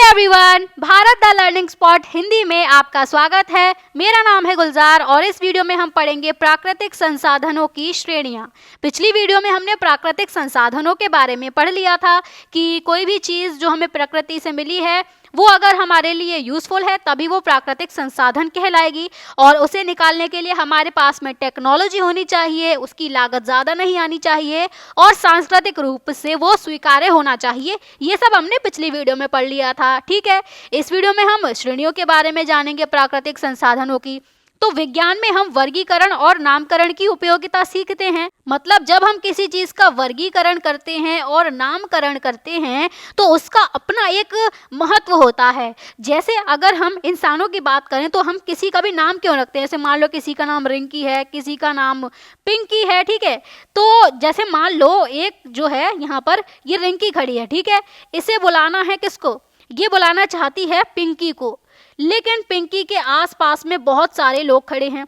Everyone, Bharat the learning spot Hindi में आपका स्वागत है। मेरा नाम है गुलजार और इस वीडियो में हम पढ़ेंगे प्राकृतिक संसाधनों की श्रेणियां। पिछली वीडियो में हमने प्राकृतिक संसाधनों के बारे में पढ़ लिया था कि कोई भी चीज़ जो हमें प्रकृति से मिली है वो अगर हमारे लिए यूज़फुल है तभी वो प्राकृतिक संसाधन कहलाएगी, और उसे निकालने के लिए हमारे पास में टेक्नोलॉजी होनी चाहिए, उसकी लागत ज़्यादा नहीं आनी चाहिए और सांस्कृतिक रूप से वो स्वीकार्य होना चाहिए। ये सब हमने पिछली वीडियो में पढ़ लिया था। ठीक है, इस वीडियो में हम श्रेणियों के बारे में जानेंगे प्राकृतिक संसाधनों की। तो विज्ञान में हम वर्गीकरण और नामकरण की उपयोगिता सीखते हैं। मतलब जब हम किसी चीज़ का वर्गीकरण करते हैं और नामकरण करते हैं तो उसका अपना एक महत्व होता है। जैसे अगर हम इंसानों की बात करें तो हम किसी का भी नाम क्यों रखते हैं। जैसे मान लो किसी का नाम रिंकी है, किसी का नाम पिंकी है, ठीक है। तो जैसे मान लो एक जो है यहाँ पर ये रिंकी खड़ी है, ठीक है। इसे बुलाना है किसको? ये बुलाना चाहती है पिंकी को, लेकिन पिंकी के आसपास में बहुत सारे लोग खड़े हैं,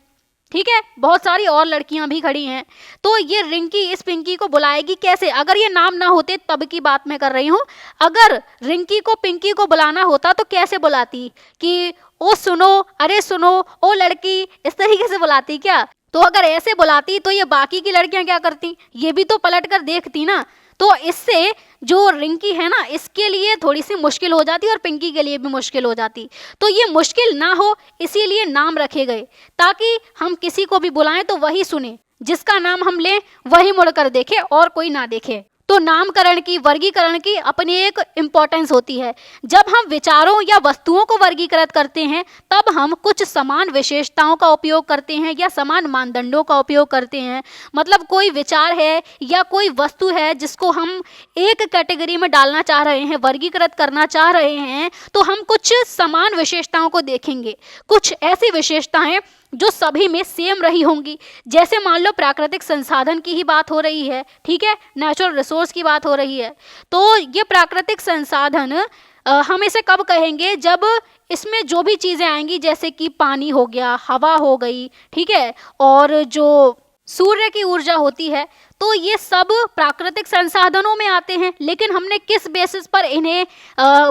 ठीक है, बहुत सारी और लड़कियां भी खड़ी हैं। तो ये रिंकी इस पिंकी को बुलाएगी कैसे? अगर ये नाम ना होते तब की बात मैं कर रही हूँ। अगर रिंकी को पिंकी को बुलाना होता तो कैसे बुलाती? कि ओ सुनो, अरे सुनो, ओ लड़की, इस तरीके से बुलाती क्या? तो अगर ऐसे बुलाती तो ये बाकी की लड़कियां क्या करती? ये भी तो पलट कर देखती ना। तो इससे जो रिंकी है ना, इसके लिए थोड़ी सी मुश्किल हो जाती और पिंकी के लिए भी मुश्किल हो जाती। तो ये मुश्किल ना हो इसीलिए नाम रखे गए, ताकि हम किसी को भी बुलाएं तो वही सुने, जिसका नाम हम लें वही मुड़कर देखे और कोई ना देखे। तो नामकरण की, वर्गीकरण की अपनी एक इम्पोर्टेंस होती है। जब हम विचारों या वस्तुओं को वर्गीकृत करते हैं तब हम कुछ समान विशेषताओं का उपयोग करते हैं या समान मानदंडों का उपयोग करते हैं। मतलब कोई विचार है या कोई वस्तु है जिसको हम एक कैटेगरी में डालना चाह रहे हैं, वर्गीकृत करना चाह रहे हैं, तो हम कुछ समान विशेषताओं को देखेंगे। कुछ ऐसी विशेषताएं जो सभी में सेम रही होंगी। जैसे मान लो प्राकृतिक संसाधन की ही बात हो रही है, ठीक है, नेचुरल रिसोर्स की बात हो रही है। तो ये प्राकृतिक संसाधन हम इसे कब कहेंगे? जब इसमें जो भी चीज़ें आएंगी, जैसे कि पानी हो गया, हवा हो गई, ठीक है, और जो सूर्य की ऊर्जा होती है, तो ये सब प्राकृतिक संसाधनों में आते हैं। लेकिन हमने किस बेसिस पर इन्हें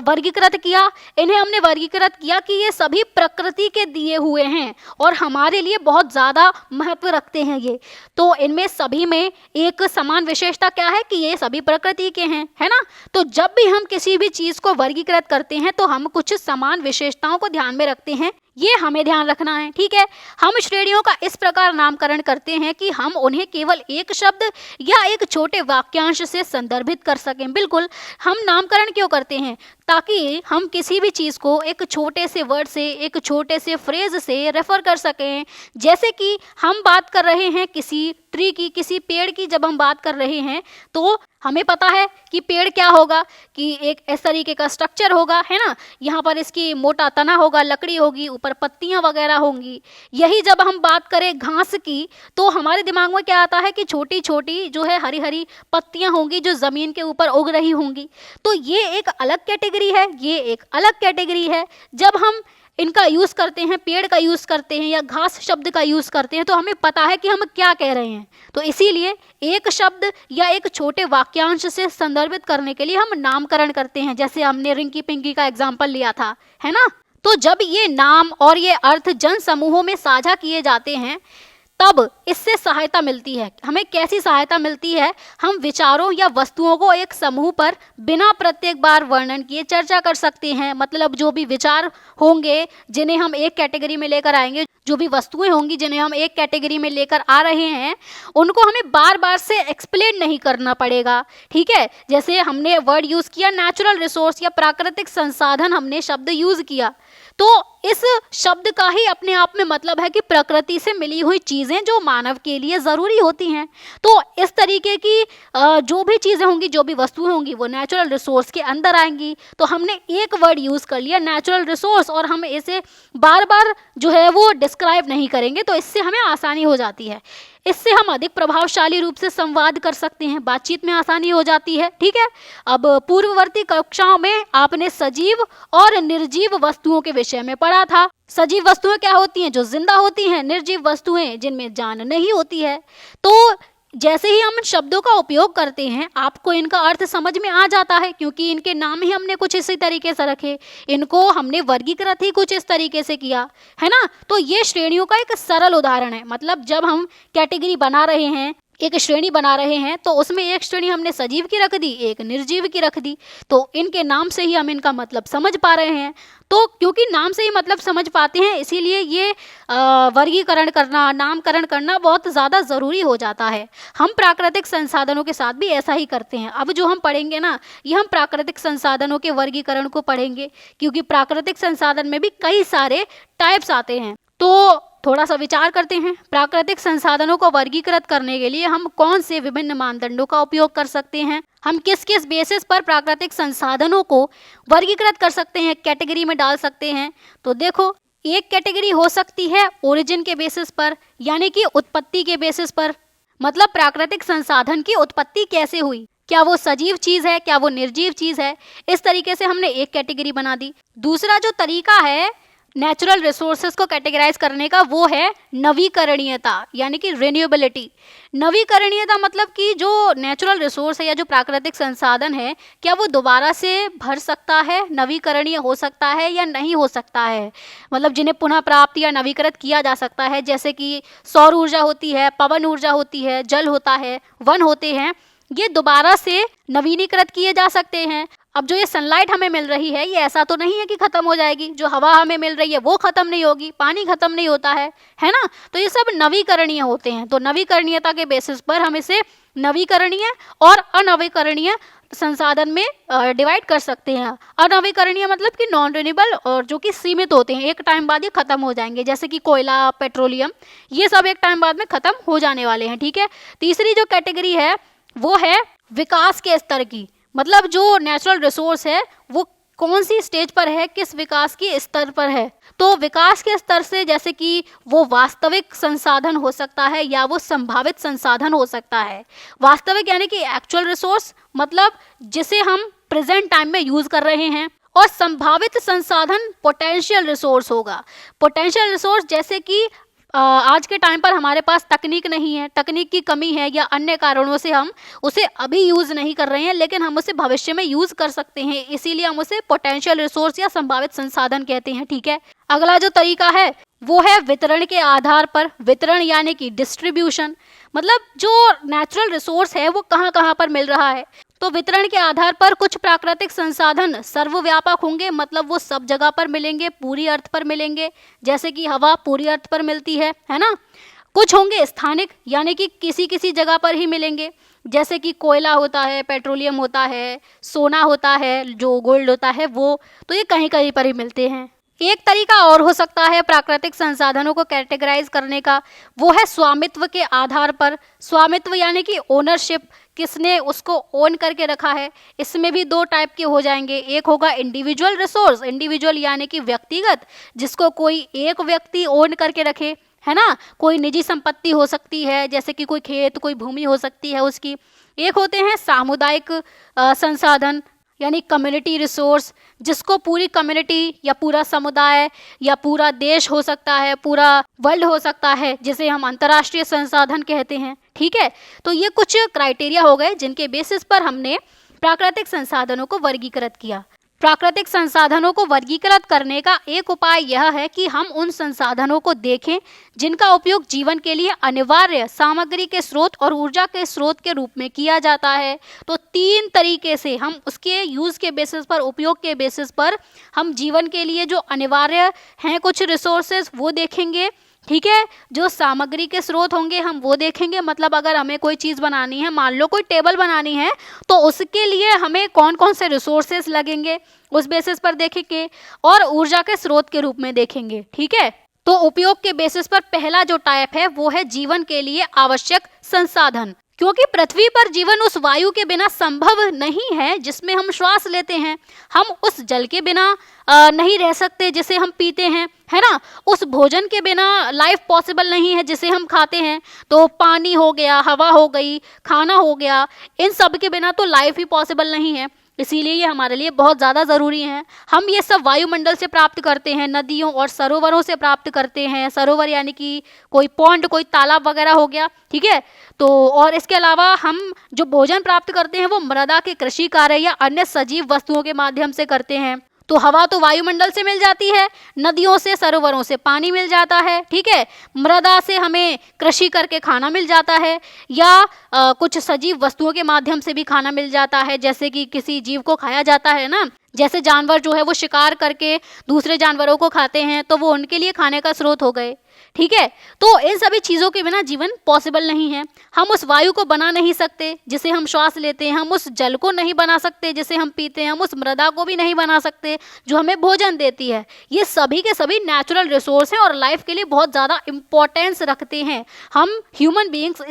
वर्गीकृत किया? इन्हें हमने वर्गीकृत किया कि ये सभी प्रकृति के दिए हुए हैं और हमारे लिए बहुत ज़्यादा महत्व रखते हैं ये। तो इनमें सभी में एक समान विशेषता क्या है कि ये सभी प्रकृति के हैं, है ना। तो जब भी हम किसी भी चीज़ को वर्गीकृत करते हैं तो हम कुछ समान विशेषताओं को ध्यान में रखते हैं, ये हमें ध्यान रखना है, ठीक है। हम श्रेणियों का इस प्रकार नामकरण करते हैं कि हम उन्हें केवल एक शब्द या एक छोटे वाक्यांश से संदर्भित कर सकें। बिल्कुल, हम नामकरण क्यों करते हैं? ताकि हम किसी भी चीज़ को एक छोटे से वर्ड से, एक छोटे से फ्रेज से रेफर कर सकें। जैसे कि हम बात कर रहे हैं किसी ट्री की, किसी पेड़ की जब हम बात कर रहे हैं तो हमें पता है कि पेड़ क्या होगा, कि एक इस तरीके का स्ट्रक्चर होगा, है ना। यहाँ पर इसकी मोटा तना होगा, लकड़ी होगी, ऊपर पत्तियाँ वगैरह होंगी। यही जब हम बात करें घास की तो हमारे दिमाग में क्या आता है कि छोटी छोटी जो है हरी हरी पत्तियाँ होंगी जो ज़मीन के ऊपर उग रही होंगी। तो ये एक अलग कैटेगरी है, ये एक अलग कैटेगरी है। जब हम इनका यूज़ करते हैं, पेड़ का यूज़ करते हैं या घास शब्द का यूज़ करते हैं, तो हमें पता है कि हम क्या कह रहे हैं। तो इसीलिए एक शब्द या एक छोटे वाक्यांश से संदर्भित करने के लिए हम नामकरण करते हैं। जैसे हमने रिंकी पिंकी का एग्जाम्पल लिया था, है ना। तो जब ये नाम और ये अर्थ जन समूहों में साझा किए जाते हैं तब इससे सहायता मिलती है। हमें कैसी सहायता मिलती है? हम विचारों या वस्तुओं को एक समूह पर बिना प्रत्येक बार वर्णन किए चर्चा कर सकते हैं। मतलब जो भी विचार होंगे जिन्हें हम एक कैटेगरी में लेकर आएंगे, जो भी वस्तुएं होंगी जिन्हें हम एक कैटेगरी में लेकर आ रहे हैं, उनको हमें बार बार से एक्सप्लेन नहीं करना पड़ेगा, ठीक है। जैसे हमने वर्ड यूज़ किया नेचुरल रिसोर्स या प्राकृतिक संसाधन, हमने शब्द यूज़ किया, तो इस शब्द का ही अपने आप में मतलब है कि प्रकृति से मिली हुई चीज़ें जो मानव के लिए ज़रूरी होती हैं। तो इस तरीके की जो भी चीज़ें होंगी, जो भी वस्तुएं होंगी, वो नेचुरल रिसोर्स के अंदर आएंगी। तो हमने एक वर्ड यूज़ कर लिया नेचुरल रिसोर्स और हम इसे बार बार जो है वो डिस्क्राइब नहीं करेंगे, तो इससे हमें आसानी हो जाती है। इससे हम अधिक प्रभावशाली रूप से संवाद कर सकते हैं, बातचीत में आसानी हो जाती है, ठीक है। अब पूर्ववर्ती कक्षाओं में आपने सजीव और निर्जीव वस्तुओं के विषय में पढ़ा था। सजीव वस्तुएं क्या होती हैं? जो जिंदा होती हैं। निर्जीव वस्तुएं जिनमें जान नहीं होती है। तो जैसे ही हम इन शब्दों का उपयोग करते हैं आपको इनका अर्थ समझ में आ जाता है, क्योंकि इनके नाम ही हमने कुछ इसी तरीके से रखे, इनको हमने वर्गीकृत ही कुछ इस तरीके से किया है ना। तो ये श्रेणियों का एक सरल उदाहरण है। मतलब जब हम कैटेगरी बना रहे हैं, एक श्रेणी बना रहे हैं, तो उसमें एक श्रेणी हमने सजीव की रख दी, एक निर्जीव की रख दी। तो इनके नाम से ही हम इनका मतलब समझ पा रहे हैं। तो क्योंकि नाम से ही मतलब समझ पाते हैं, इसीलिए ये वर्गीकरण करना, नामकरण करना बहुत ज़्यादा ज़रूरी हो जाता है। हम प्राकृतिक संसाधनों के साथ भी ऐसा ही करते हैं। अब जो हम पढ़ेंगे ना, ये हम प्राकृतिक संसाधनों के वर्गीकरण को पढ़ेंगे, क्योंकि प्राकृतिक संसाधन में भी कई सारे टाइप्स आते हैं। तो थोड़ा सा विचार करते हैं, प्राकृतिक संसाधनों को वर्गीकृत करने के लिए हम कौन से विभिन्न मानदंडों का उपयोग कर सकते हैं, हम किस किस बेसिस पर प्राकृतिक संसाधनों को वर्गीकृत कर सकते हैं, कैटेगरी में डाल सकते हैं। तो देखो, एक कैटेगरी हो सकती है ओरिजिन के बेसिस पर, यानी कि उत्पत्ति के बेसिस पर। मतलब प्राकृतिक संसाधन की उत्पत्ति कैसे हुई, क्या वो सजीव चीज है, क्या वो निर्जीव चीज है, इस तरीके से हमने एक कैटेगरी बना दी। दूसरा जो तरीका है नेचुरल रिसोर्सेज को कैटेगराइज करने का, वो है नवीकरणीयता, यानी कि रिन्यूएबिलिटी। नवीकरणीयता मतलब कि जो नेचुरल रिसोर्स है या जो प्राकृतिक संसाधन है, क्या वो दोबारा से भर सकता है, नवीकरणीय हो सकता है या नहीं हो सकता है। मतलब जिन्हें पुनः प्राप्त या नवीकृत किया जा सकता है, जैसे कि सौर ऊर्जा होती है, पवन ऊर्जा होती है, जल होता है, वन होते हैं, ये दोबारा से नवीनीकृत किए जा सकते हैं। अब जो ये सनलाइट हमें मिल रही है, ये ऐसा तो नहीं है कि खत्म हो जाएगी। जो हवा हमें मिल रही है वो खत्म नहीं होगी, पानी खत्म नहीं होता है ना। तो ये सब नवीकरणीय होते हैं। तो नवीकरणीयता के बेसिस पर हम इसे नवीकरणीय और अनवीकरणीय संसाधन में डिवाइड कर सकते हैं। अनवीकरणीय मतलब कि नॉन रिन्यूएबल, और जो कि सीमित होते हैं, एक टाइम बाद ये खत्म हो जाएंगे, जैसे कि कोयला, पेट्रोलियम, ये सब एक टाइम बाद में खत्म हो जाने वाले हैं। ठीक है। तीसरी जो कैटेगरी है वो है विकास के स्तर की। मतलब जो नेचुरल रिसोर्स है वो कौन सी स्टेज पर है, किस विकास के स्तर पर है। तो विकास के स्तर से जैसे कि वो वास्तविक संसाधन हो सकता है या वो संभावित संसाधन हो सकता है। वास्तविक यानी कि एक्चुअल रिसोर्स, मतलब जिसे हम प्रेजेंट टाइम में यूज कर रहे हैं, और संभावित संसाधन पोटेंशियल रिसोर्स होगा। पोटेंशियल रिसोर्स जैसे कि आज के टाइम पर हमारे पास तकनीक नहीं है, तकनीक की कमी है, या अन्य कारणों से हम उसे अभी यूज़ नहीं कर रहे हैं, लेकिन हम उसे भविष्य में यूज़ कर सकते हैं, इसीलिए हम उसे पोटेंशियल रिसोर्स या संभावित संसाधन कहते हैं। ठीक है। अगला जो तरीका है वो है वितरण के आधार पर। वितरण यानी कि डिस्ट्रीब्यूशन, मतलब जो नेचुरल रिसोर्स है वो कहाँ कहाँ पर मिल रहा है। तो वितरण के आधार पर कुछ प्राकृतिक संसाधन सर्वव्यापक होंगे, मतलब वो सब जगह पर मिलेंगे, पूरी अर्थ पर मिलेंगे, जैसे कि हवा पूरी अर्थ पर मिलती है ना। कुछ होंगे स्थानिक, यानी कि किसी किसी जगह पर ही मिलेंगे, जैसे कि कोयला होता है, पेट्रोलियम होता है, सोना होता है, जो गोल्ड होता है वो, तो ये कहीं कहीं पर ही मिलते हैं। एक तरीका और हो सकता है प्राकृतिक संसाधनों को कैटेगराइज करने का, वो है स्वामित्व के आधार पर। स्वामित्व यानी कि ओनरशिप, किसने उसको ओन करके रखा है। इसमें भी दो टाइप के हो जाएंगे। एक होगा इंडिविजुअल रिसोर्स, इंडिविजुअल यानी कि व्यक्तिगत, जिसको कोई एक व्यक्ति ओन करके रखे, है ना। कोई निजी संपत्ति हो सकती है, जैसे कि कोई खेत, कोई भूमि हो सकती है उसकी। एक होते हैं सामुदायिक संसाधन, यानी कम्युनिटी रिसोर्स, जिसको पूरी कम्युनिटी या पूरा समुदाय या पूरा देश हो सकता है, पूरा वर्ल्ड हो सकता है, जिसे हम अंतर्राष्ट्रीय संसाधन कहते हैं। ठीक है। तो ये कुछ क्राइटेरिया हो गए जिनके बेसिस पर हमने प्राकृतिक संसाधनों को वर्गीकृत किया। प्राकृतिक संसाधनों को वर्गीकृत करने का एक उपाय यह है कि हम उन संसाधनों को देखें जिनका उपयोग जीवन के लिए अनिवार्य सामग्री के स्रोत और ऊर्जा के स्रोत के रूप में किया जाता है। तो तीन तरीके से हम उसके यूज के बेसिस पर, उपयोग के बेसिस पर, हम जीवन के लिए जो अनिवार्य हैं कुछ रिसोर्सेज वो देखेंगे। ठीक है। जो सामग्री के स्रोत होंगे हम वो देखेंगे, मतलब अगर हमें कोई चीज़ बनानी है, मान लो कोई टेबल बनानी है, तो उसके लिए हमें कौन कौन से रिसोर्सेज लगेंगे उस बेसिस पर देखेंगे, और ऊर्जा के स्रोत के रूप में देखेंगे। ठीक है। तो उपयोग के बेसिस पर पहला जो टाइप है वो है जीवन के लिए आवश्यक संसाधन, क्योंकि पृथ्वी पर जीवन उस वायु के बिना संभव नहीं है जिसमें हम श्वास लेते हैं। हम उस जल के बिना नहीं रह सकते जिसे हम पीते हैं, है ना। उस भोजन के बिना लाइफ पॉसिबल नहीं है जिसे हम खाते हैं। तो पानी हो गया, हवा हो गई, खाना हो गया, इन सब के बिना तो लाइफ ही पॉसिबल नहीं है। इसीलिए ये हमारे लिए बहुत ज़्यादा ज़रूरी हैं। हम ये सब वायुमंडल से प्राप्त करते हैं, नदियों और सरोवरों से प्राप्त करते हैं। सरोवर यानी कि कोई पॉन्ड, कोई तालाब वगैरह हो गया, ठीक है। तो और इसके अलावा हम जो भोजन प्राप्त करते हैं वो मृदा के कृषि कार्य या अन्य सजीव वस्तुओं के माध्यम से करते हैं। तो हवा तो वायुमंडल से मिल जाती है, नदियों से सरोवरों से पानी मिल जाता है, ठीक है। मृदा से हमें कृषि करके खाना मिल जाता है, या कुछ सजीव वस्तुओं के माध्यम से भी खाना मिल जाता है, जैसे कि किसी जीव को खाया जाता है ना, जैसे जानवर जो है वो शिकार करके दूसरे जानवरों को खाते हैं, तो वो उनके लिए खाने का स्रोत हो गए, ठीक है। तो इन सभी चीज़ों के बिना जीवन पॉसिबल नहीं है। हम उस वायु को बना नहीं सकते जिसे हम श्वास लेते हैं, हम उस जल को नहीं बना सकते जिसे हम पीते हैं, हम उस मृदा को भी नहीं बना सकते जो हमें भोजन देती है। ये सभी के सभी नेचुरल रिसोर्स हैं और लाइफ के लिए बहुत ज़्यादा इम्पोर्टेंस रखते हैं। हम ह्यूमन बीइंग्स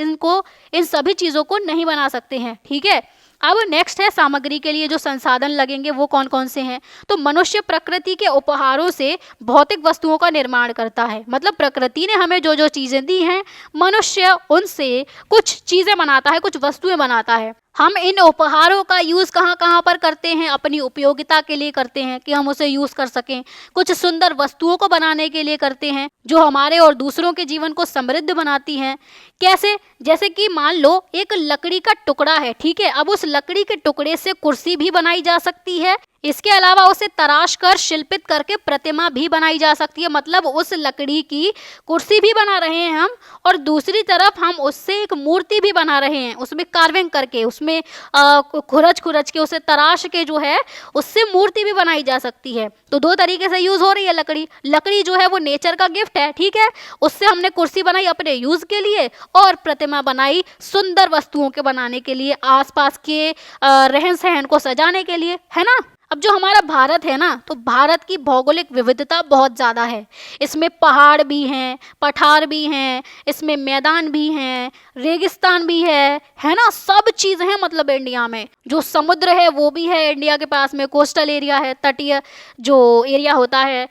इन सभी चीज़ों को नहीं बना सकते हैं, ठीक है। अब नेक्स्ट है सामग्री के लिए जो संसाधन लगेंगे वो कौन कौन से हैं। तो मनुष्य प्रकृति के उपहारों से भौतिक वस्तुओं का निर्माण करता है, मतलब प्रकृति ने हमें जो जो चीज़ें दी हैं, मनुष्य उनसे कुछ चीज़ें बनाता है, कुछ वस्तुएं बनाता है। हम इन उपहारों का यूज़ कहाँ कहाँ पर करते हैं, अपनी उपयोगिता के लिए करते हैं कि हम उसे यूज़ कर सकें। कुछ सुंदर वस्तुओं को बनाने के लिए करते हैं जो हमारे और दूसरों के जीवन को समृद्ध बनाती हैं। कैसे? जैसे कि मान लो एक लकड़ी का टुकड़ा है, ठीक है। अब उस लकड़ी के टुकड़े से कुर्सी भी बनाई जा सकती है, इसके अलावा उसे तराश कर शिल्पित करके प्रतिमा भी बनाई जा सकती है। मतलब उस लकड़ी की कुर्सी भी बना रहे हैं हम, और दूसरी तरफ हम उससे एक मूर्ति भी बना रहे हैं, उसमें कार्विंग करके, उसमें खुरच खुरच के, उसे तराश के जो है उससे मूर्ति भी बनाई जा सकती है। तो दो तरीके से यूज़ हो रही है लकड़ी। लकड़ी जो है वो नेचर का गिफ्ट है, ठीक है। उससे हमने कुर्सी बनाई अपने यूज़ के लिए, और प्रतिमा बनाई सुंदर वस्तुओं के बनाने के लिए, आसपास के रहन सहन को सजाने के लिए, है ना। अब जो हमारा भारत है ना, तो भारत की भौगोलिक विविधता बहुत ज़्यादा है। इसमें पहाड़ भी हैं, पठार भी हैं, इसमें मैदान भी हैं, रेगिस्तान भी है ना, सब चीज़ हैं। मतलब इंडिया में जो समुद्र है वो भी है, इंडिया के पास में कोस्टल एरिया है, तटीय जो एरिया होता है।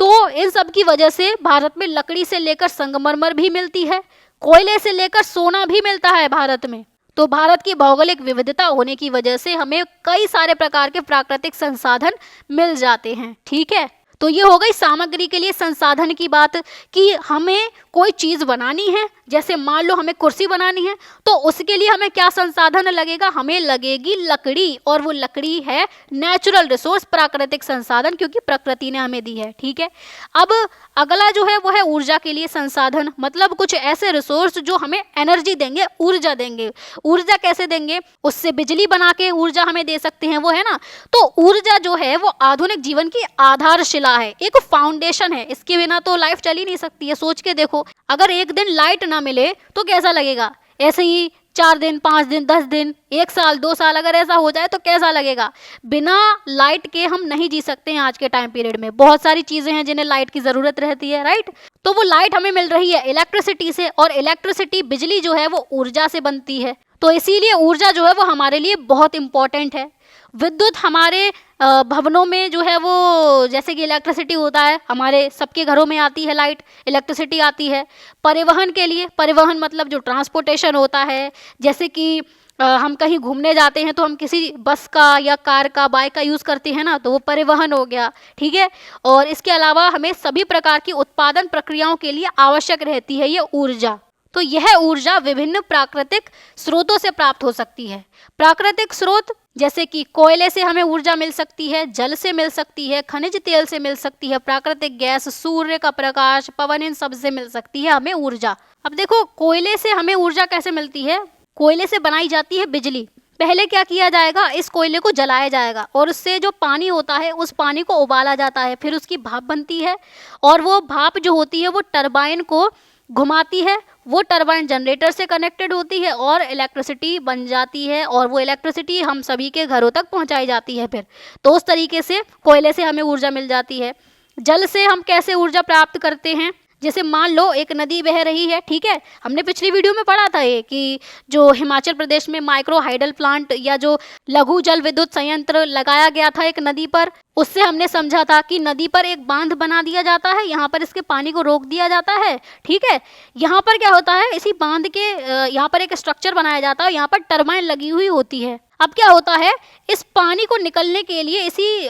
तो इन सब की वजह से भारत में लकड़ी से लेकर संगमरमर भी मिलती है, कोयले से लेकर सोना भी मिलता है भारत में। तो भारत की भौगोलिक विविधता होने की वजह से हमें कई सारे प्रकार के प्राकृतिक संसाधन मिल जाते हैं, ठीक है। तो ये हो गई सामग्री के लिए संसाधन की बात, कि हमें कोई चीज़ बनानी है, जैसे मान लो हमें कुर्सी बनानी है, तो उसके लिए हमें क्या संसाधन लगेगा, हमें लगेगी लकड़ी, और वो लकड़ी है नेचुरल रिसोर्स, प्राकृतिक संसाधन, क्योंकि प्रकृति ने हमें दी है, ठीक है। अब अगला जो है वो है ऊर्जा के लिए संसाधन, मतलब कुछ ऐसे रिसोर्स जो हमें एनर्जी देंगे, ऊर्जा देंगे। ऊर्जा कैसे देंगे? उससे बिजली बना के ऊर्जा हमें दे सकते हैं, वो है ना। तो ऊर्जा जो है वो आधुनिक जीवन की आधारशिला है, एक फाउंडेशन है, इसके बिना तो लाइफ चल ही नहीं सकती है। सोच के देखो, अगर एक दिन लाइट ना मिले तो कैसा लगेगा? ऐसे ही 4 दिन, 5 दिन, 10 दिन, 1 साल, 2 साल अगर ऐसा हो जाए तो कैसा लगेगा? बिना लाइट के हम नहीं जी सकते हैं। आज के टाइम पीरियड में बहुत सारी चीज़ें हैं जिन्हें लाइट की ज़रूरत रहती है, राइट। तो वो लाइट हमें मिल रही है इलेक्ट्रिसिटी से, और इलेक्ट्रिसिटी, बिजली जो है वो ऊर्जा से बनती है। तो इसीलिए ऊर्जा जो है वो हमारे लिए बहुत इम्पॉर्टेंट है। विद्युत हमारे भवनों में जो है वो, जैसे कि इलेक्ट्रिसिटी होता है, हमारे सबके घरों में आती है लाइट, इलेक्ट्रिसिटी आती है। परिवहन के लिए, परिवहन मतलब जो ट्रांसपोर्टेशन होता है, जैसे कि हम कहीं घूमने जाते हैं तो हम किसी बस का या कार का, बाइक का यूज़ करते हैं ना, तो वो परिवहन हो गया, ठीक है। और इसके अलावा हमें सभी प्रकार की उत्पादन प्रक्रियाओं के लिए आवश्यक रहती है ये ऊर्जा। तो यह ऊर्जा विभिन्न प्राकृतिक स्रोतों से प्राप्त हो सकती है। प्राकृतिक स्रोत जैसे कि कोयले से हमें ऊर्जा मिल सकती है, जल से मिल सकती है, खनिज तेल से मिल सकती है, प्राकृतिक गैस, सूर्य का प्रकाश, पवन, इन सब से मिल सकती है हमें ऊर्जा। अब देखो, कोयले से हमें ऊर्जा कैसे मिलती है? कोयले से बनाई जाती है बिजली। पहले क्या किया जाएगा, इस कोयले को जलाया जाएगा, और उससे जो पानी होता है उस पानी को उबाला जाता है, फिर उसकी भाप बनती है, और वो भाप जो होती है वो टरबाइन को घुमाती है, वो टरबाइन जनरेटर से कनेक्टेड होती है और इलेक्ट्रिसिटी बन जाती है, और वो इलेक्ट्रिसिटी हम सभी के घरों तक पहुंचाई जाती है। फिर तो उस तरीके से कोयले से हमें ऊर्जा मिल जाती है। जल से हम कैसे ऊर्जा प्राप्त करते हैं? जैसे मान लो एक नदी बह रही है, ठीक है। हमने पिछली वीडियो में पढ़ा था ये कि जो हिमाचल प्रदेश में माइक्रो हाइडल प्लांट या जो लघु जल विद्युत संयंत्र लगाया गया था एक नदी पर, उससे हमने समझा था कि नदी पर एक बांध बना दिया जाता है, यहाँ पर इसके पानी को रोक दिया जाता है, ठीक है। यहाँ पर क्या होता है, इसी बांध के यहाँ पर एक स्ट्रक्चर बनाया जाता है, यहाँ पर टरबाइन लगी हुई होती है। अब क्या होता है, इस पानी को निकलने के लिए इसी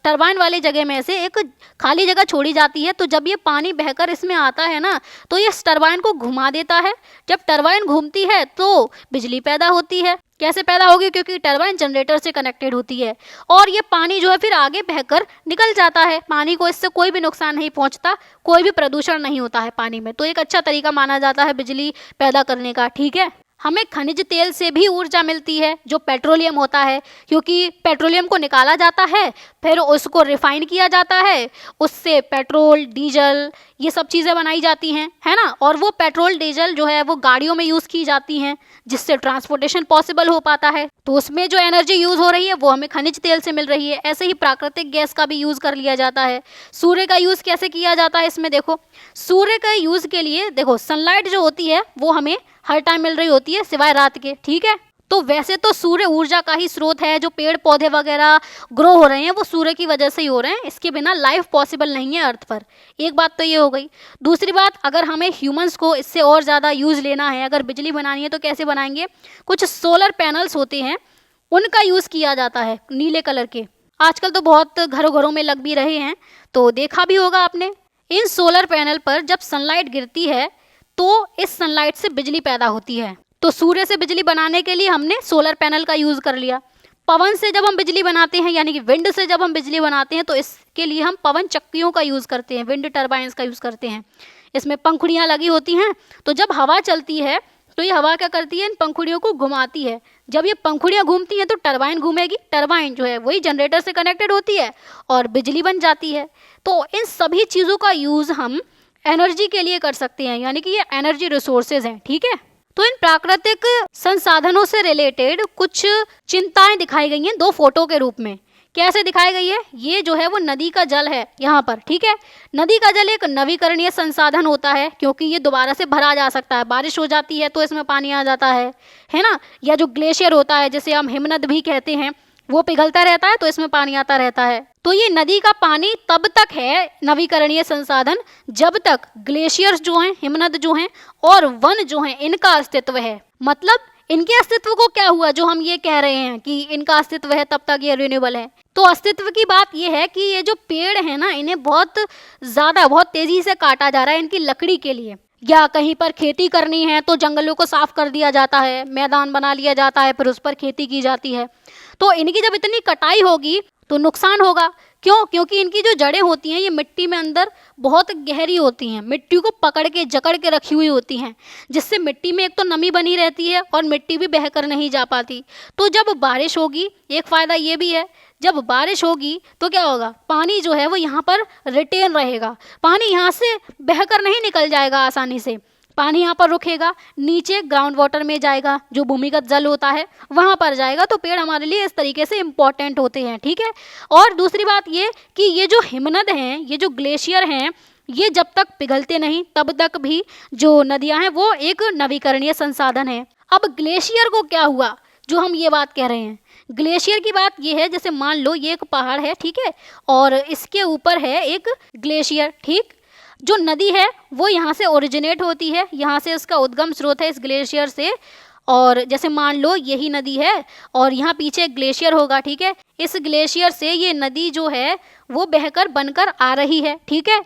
टरबाइन वाले जगह में से एक खाली जगह छोड़ी जाती है। तो जब ये पानी बहकर इसमें आता है ना, तो ये इस टरबाइन को घुमा देता है। जब टरबाइन घूमती है तो बिजली पैदा होती है। कैसे पैदा होगी? क्योंकि टरबाइन जनरेटर से कनेक्टेड होती है और ये पानी जो है फिर आगे बहकर निकल जाता है। पानी को इससे कोई भी नुकसान नहीं पहुंचता, कोई भी प्रदूषण नहीं होता है पानी में। तो एक अच्छा तरीका माना जाता है बिजली पैदा करने का। ठीक है, हमें खनिज तेल से भी ऊर्जा मिलती है, जो पेट्रोलियम होता है, क्योंकि पेट्रोलियम को निकाला जाता है, फिर उसको रिफाइन किया जाता है, उससे पेट्रोल, डीजल, ये सब चीज़ें बनाई जाती हैं, है ना। और वो पेट्रोल, डीजल जो है वो गाड़ियों में यूज़ की जाती हैं, जिससे ट्रांसपोर्टेशन पॉसिबल हो पाता है। तो उसमें जो एनर्जी यूज़ हो रही है वो हमें खनिज तेल से मिल रही है। ऐसे ही प्राकृतिक गैस का भी यूज़ कर लिया जाता है। सूर्य का यूज़ कैसे किया जाता है इसमें देखो, सूर्य का यूज़ के लिए देखो, सनलाइट जो होती है वो हमें हर टाइम मिल रही होती है सिवाय रात के। ठीक है, तो वैसे तो सूर्य ऊर्जा का ही स्रोत है। जो पेड़ पौधे वगैरह ग्रो हो रहे हैं वो सूर्य की वजह से ही हो रहे हैं। इसके बिना लाइफ पॉसिबल नहीं है अर्थ पर। एक बात तो ये हो गई। दूसरी बात, अगर हमें ह्यूमंस को इससे और ज़्यादा यूज़ लेना है, अगर बिजली बनानी है, तो कैसे बनाएंगे? कुछ सोलर पैनल्स होते हैं, उनका यूज़ किया जाता है, नीले कलर के। आजकल तो बहुत घरों घरों में लग भी रहे हैं, तो देखा भी होगा आपने। इन सोलर पैनल पर जब सनलाइट गिरती है तो इस सनलाइट से बिजली पैदा होती है। तो सूर्य से बिजली बनाने के लिए हमने सोलर पैनल का यूज़ कर लिया। पवन से जब हम बिजली बनाते हैं, यानी कि विंड से जब हम बिजली बनाते हैं, तो इसके लिए हम पवन चक्कियों का यूज़ करते हैं, विंड टरबाइंस का यूज़ करते हैं। इसमें पंखुड़ियाँ लगी होती हैं, तो जब हवा चलती है तो ये हवा क्या करती है, इन पंखुड़ियों को घुमाती है। जब ये पंखुड़ियाँ घूमती हैं तो टरबाइन घूमेगी। टरबाइन जो है वही जनरेटर से कनेक्टेड होती है और बिजली बन जाती है। तो इन सभी चीज़ों का यूज़ हम एनर्जी के लिए कर सकते हैं, यानी कि ये एनर्जी रिसोर्सेज हैं। ठीक है, तो इन प्राकृतिक संसाधनों से रिलेटेड कुछ चिंताएं दिखाई गई हैं 2 फोटो के रूप में। कैसे दिखाई गई है? ये जो है वो नदी का जल है यहाँ पर। ठीक है, नदी का जल एक नवीकरणीय संसाधन होता है, क्योंकि ये दोबारा से भरा जा सकता है। बारिश हो जाती है तो इसमें पानी आ जाता है ना। या जो ग्लेशियर होता है, जिसे हम हिमनद भी कहते हैं, वो पिघलता रहता है तो इसमें पानी आता रहता है। तो ये नदी का पानी तब तक है नवीकरणीय संसाधन जब तक ग्लेशियर्स जो हैं, हिमनद जो हैं और वन जो हैं, इनका अस्तित्व है। मतलब इनके अस्तित्व को क्या हुआ, जो हम ये कह रहे हैं कि इनका अस्तित्व है, तब तक ये रिन्यूएबल है। तो अस्तित्व की बात ये है कि ये जो पेड़ है ना, इन्हें बहुत तेजी से काटा जा रहा है इनकी लकड़ी के लिए। या कहीं पर खेती करनी है तो जंगलों को साफ कर दिया जाता है, मैदान बना लिया जाता है, फिर उस पर खेती की जाती है। तो इनकी जब इतनी कटाई होगी तो नुकसान होगा। क्यों? क्योंकि इनकी जो जड़ें होती हैं ये मिट्टी में अंदर बहुत गहरी होती हैं, मिट्टी को पकड़ के जकड़ के रखी हुई होती हैं, जिससे मिट्टी में एक तो नमी बनी रहती है और मिट्टी भी बहकर नहीं जा पाती। तो जब बारिश होगी, एक फ़ायदा ये भी है, जब बारिश होगी तो क्या होगा, पानी जो है वो यहाँ पर रिटेन रहेगा। पानी यहाँ से बहकर नहीं निकल जाएगा आसानी से, पानी यहाँ पर रुकेगा, नीचे ग्राउंड वाटर में जाएगा, जो भूमिगत जल होता है वहाँ पर जाएगा। तो पेड़ हमारे लिए इस तरीके से इम्पॉर्टेंट होते हैं। ठीक है, और दूसरी बात ये कि ये जो हिमनद हैं, ये जो ग्लेशियर हैं, ये जब तक पिघलते नहीं तब तक भी जो नदियाँ हैं वो एक नवीकरणीय संसाधन है। अब ग्लेशियर को क्या हुआ, जो हम ये बात कह रहे हैं, ग्लेशियर की बात ये है, जैसे मान लो ये एक पहाड़ है, ठीक है, और इसके ऊपर है एक ग्लेशियर। ठीक, जो नदी है वो यहाँ से ओरिजिनेट होती है, यहाँ से उसका उद्गम स्रोत है इस ग्लेशियर से। और जैसे मान लो यही नदी है और यहाँ पीछे एक ग्लेशियर होगा। ठीक है, इस ग्लेशियर से ये नदी जो है वो बहकर बनकर आ रही है। ठीक है,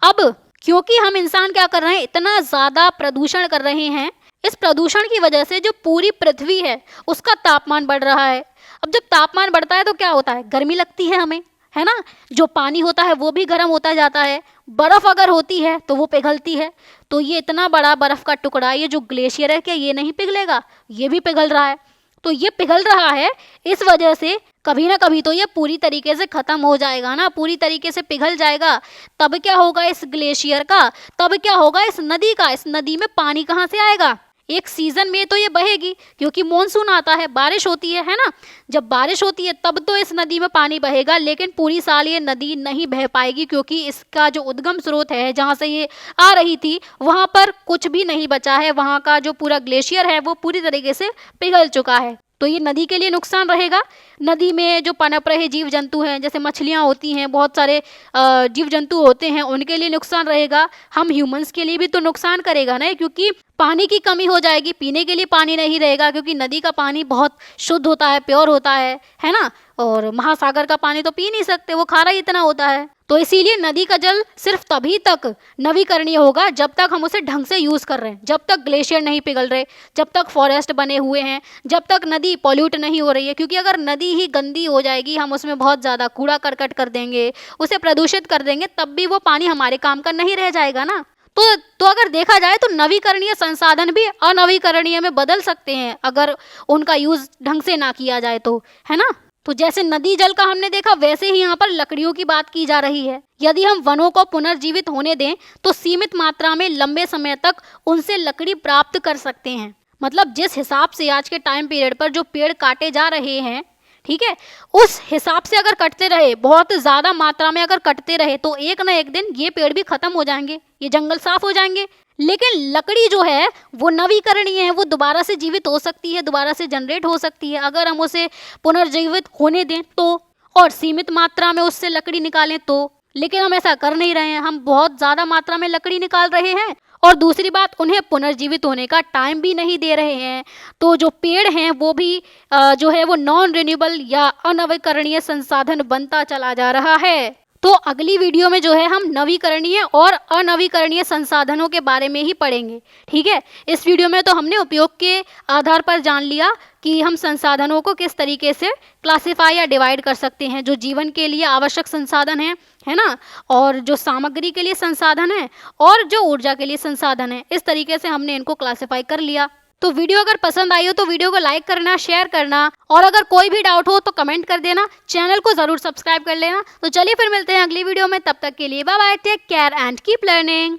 अब क्योंकि हम इंसान क्या कर रहे हैं, इतना ज़्यादा प्रदूषण कर रहे हैं, इस प्रदूषण की वजह से जो पूरी पृथ्वी है उसका तापमान बढ़ रहा है। अब जब तापमान बढ़ता है तो क्या होता है, गर्मी लगती है हमें, है ना। जो पानी होता है वो भी गर्म होता जाता है। बर्फ़ अगर होती है तो वो पिघलती है। तो ये इतना बड़ा बर्फ़ का टुकड़ा, ये जो ग्लेशियर है, क्या ये नहीं पिघलेगा? ये भी पिघल रहा है। तो ये पिघल रहा है, इस वजह से कभी ना कभी तो ये पूरी तरीके से ख़त्म हो जाएगा ना, पूरी तरीके से पिघल जाएगा। तब क्या होगा इस ग्लेशियर का, तब क्या होगा इस नदी का? इस नदी में पानी कहाँ से आएगा? एक सीज़न में तो ये बहेगी, क्योंकि मॉनसून आता है, बारिश होती है ना। जब बारिश होती है तब तो इस नदी में पानी बहेगा, लेकिन पूरी साल ये नदी नहीं बह पाएगी, क्योंकि इसका जो उद्गम स्रोत है, जहाँ से ये आ रही थी, वहाँ पर कुछ भी नहीं बचा है। वहाँ का जो पूरा ग्लेशियर है वो पूरी तरीके से पिघल चुका है। तो ये नदी के लिए नुकसान रहेगा। नदी में जो पनप रहे जीव जंतु हैं, जैसे मछलियाँ होती हैं, बहुत सारे जीव जंतु होते हैं, उनके लिए नुकसान रहेगा। हम ह्यूमंस के लिए भी तो नुकसान करेगा ना, क्योंकि पानी की कमी हो जाएगी, पीने के लिए पानी नहीं रहेगा क्योंकि नदी का पानी बहुत शुद्ध होता है, प्योर होता है ना। और महासागर का पानी तो पी नहीं सकते, वो खारा ही इतना होता है। तो इसीलिए नदी का जल सिर्फ तभी तक नवीकरणीय होगा जब तक हम उसे ढंग से यूज़ कर रहे हैं, जब तक ग्लेशियर नहीं पिघल रहे, जब तक फॉरेस्ट बने हुए हैं, जब तक नदी पॉल्यूट नहीं हो रही है। क्योंकि अगर नदी ही गंदी हो जाएगी, हम उसमें बहुत ज़्यादा कूड़ा करकट कर देंगे, उसे प्रदूषित कर देंगे, तब भी वो पानी हमारे काम का नहीं रह जाएगा ना। तो अगर देखा जाए तो नवीकरणीय संसाधन भी अनवीकरणीय में बदल सकते हैं अगर उनका यूज़ ढंग से ना किया जाए तो, है ना। तो जैसे नदी जल का हमने देखा, वैसे ही यहाँ पर लकड़ियों की बात की जा रही है। यदि हम वनों को पुनर्जीवित होने दें तो सीमित मात्रा में लंबे समय तक उनसे लकड़ी प्राप्त कर सकते हैं। मतलब जिस हिसाब से आज के टाइम पीरियड पर जो पेड़ काटे जा रहे हैं, ठीक है, उस हिसाब से अगर कटते रहे, बहुत ज़्यादा मात्रा में अगर कटते रहे, तो एक ना एक दिन ये पेड़ भी खत्म हो जाएंगे, ये जंगल साफ हो जाएंगे। लेकिन लकड़ी जो है वो नवीकरणीय है, वो दोबारा से जीवित हो सकती है, दोबारा से जनरेट हो सकती है अगर हम उसे पुनर्जीवित होने दें तो, और सीमित मात्रा में उससे लकड़ी निकालें तो। लेकिन हम ऐसा कर नहीं रहे हैं, हम बहुत ज़्यादा मात्रा में लकड़ी निकाल रहे हैं और दूसरी बात, उन्हें पुनर्जीवित होने का टाइम भी नहीं दे रहे हैं। तो जो पेड़ हैं वो भी जो है वो नॉन रिन्यूएबल या अनवीकरणीय संसाधन बनता चला जा रहा है। तो अगली वीडियो में जो है हम नवीकरणीय और अनवीकरणीय संसाधनों के बारे में ही पढ़ेंगे, ठीक है। इस वीडियो में तो हमने उपयोग के आधार पर जान लिया कि हम संसाधनों को किस तरीके से क्लासिफाई या डिवाइड कर सकते हैं। जो जीवन के लिए आवश्यक संसाधन है ना, और जो सामग्री के लिए संसाधन है, और जो ऊर्जा के लिए संसाधन है, इस तरीके से हमने इनको क्लासिफाई कर लिया। तो वीडियो अगर पसंद आई हो तो वीडियो को लाइक करना, शेयर करना, और अगर कोई भी डाउट हो तो कमेंट कर देना। चैनल को जरूर सब्सक्राइब कर लेना। तो चलिए फिर मिलते हैं अगली वीडियो में, तब तक के लिए bye bye, take care and keep learning.